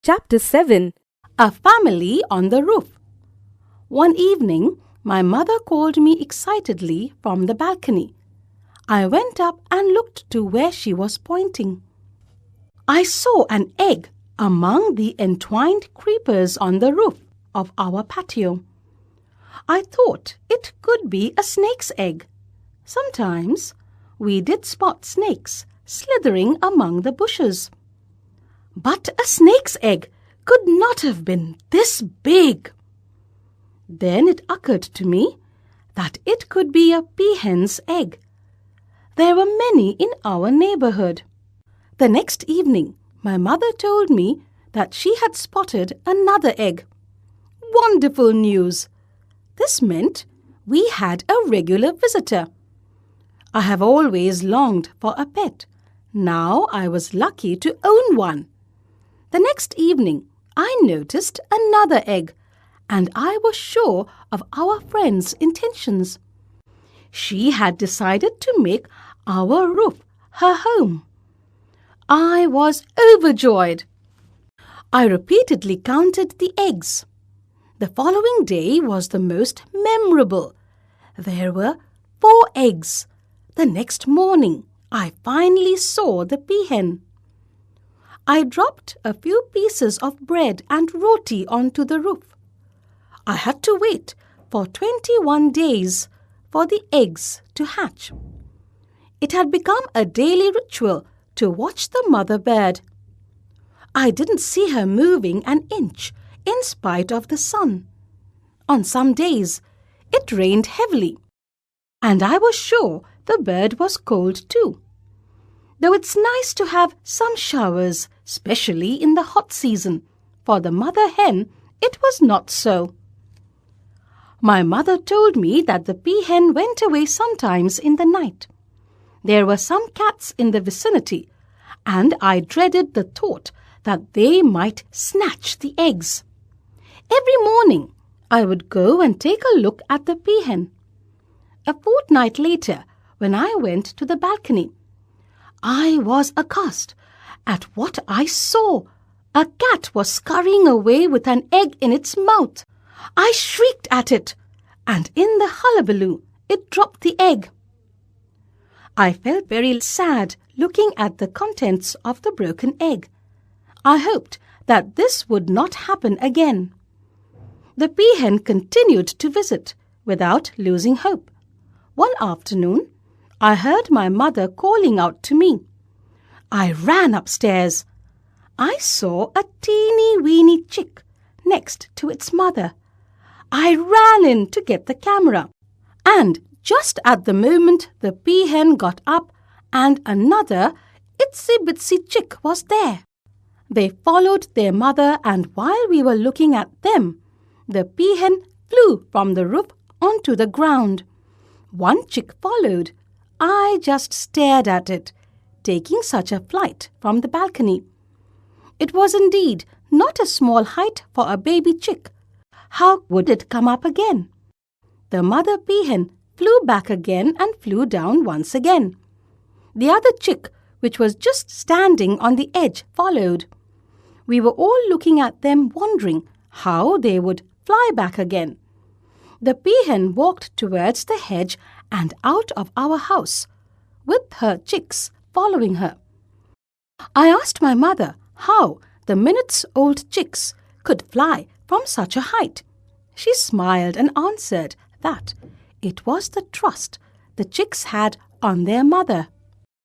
Chapter 7. A Family on the Roof. One evening, my mother called me excitedly from the balcony. I went up and looked to where she was pointing. I saw an egg among the entwined creepers on the roof of our patio. I thought it could be a snake's egg. Sometimes we did spot snakes slithering among the bushes. But a snake's egg could not have been this big. Then it occurred to me that it could be a peahen's egg. There were many in our neighborhood. The next evening, my mother told me that she had spotted another egg. Wonderful news! This meant we had a regular visitor. I have always longed for a pet. Now I was lucky to own one. The next evening, I noticed another egg, and I was sure of our friend's intentions. She had decided to make our roof her home. I was overjoyed. I repeatedly counted the eggs. The following day was the most memorable. There were 4 eggs. The next morning, I finally saw the peahen. I dropped a few pieces of bread and roti onto the roof. I had to wait for 21 days for the eggs to hatch. It had become a daily ritual to watch the mother bird. I didn't see her moving an inch in spite of the sun. On some days, it rained heavily, and I was sure the bird was cold too. Though it's nice to have some showers, especially in the hot season, for the mother hen, it was not so. My mother told me that the peahen went away sometimes in the night. There were some cats in the vicinity, and I dreaded the thought that they might snatch the eggs. Every morning, I would go and take a look at the peahen. A fortnight later, when I went to the balcony, I was aghast at what I saw. A cat was scurrying away with an egg in its mouth. I shrieked at it, and in the hullabaloo, it dropped the egg. I felt very sad looking at the contents of the broken egg. I hoped that this would not happen again. The peahen continued to visit without losing hope. One afternoon, I heard my mother calling out to me. I ran upstairs. I saw a teeny-weeny chick next to its mother. I ran in to get the camera. And just at the moment the peahen got up and another itsy-bitsy chick was there. They followed their mother, and while we were looking at them, the peahen flew from the roof onto the ground. One chick followed. I just stared at it, taking such a flight from the balcony. It was indeed not a small height for a baby chick. How would it come up again? The mother peahen flew back again and flew down once again. The other chick, which was just standing on the edge, followed. We were all looking at them, wondering how they would fly back again. The peahen walked towards the hedge and out of our house, with her chicks following her. I asked my mother how the minutes-old chicks could fly from such a height. She smiled and answered that it was the trust the chicks had on their mother.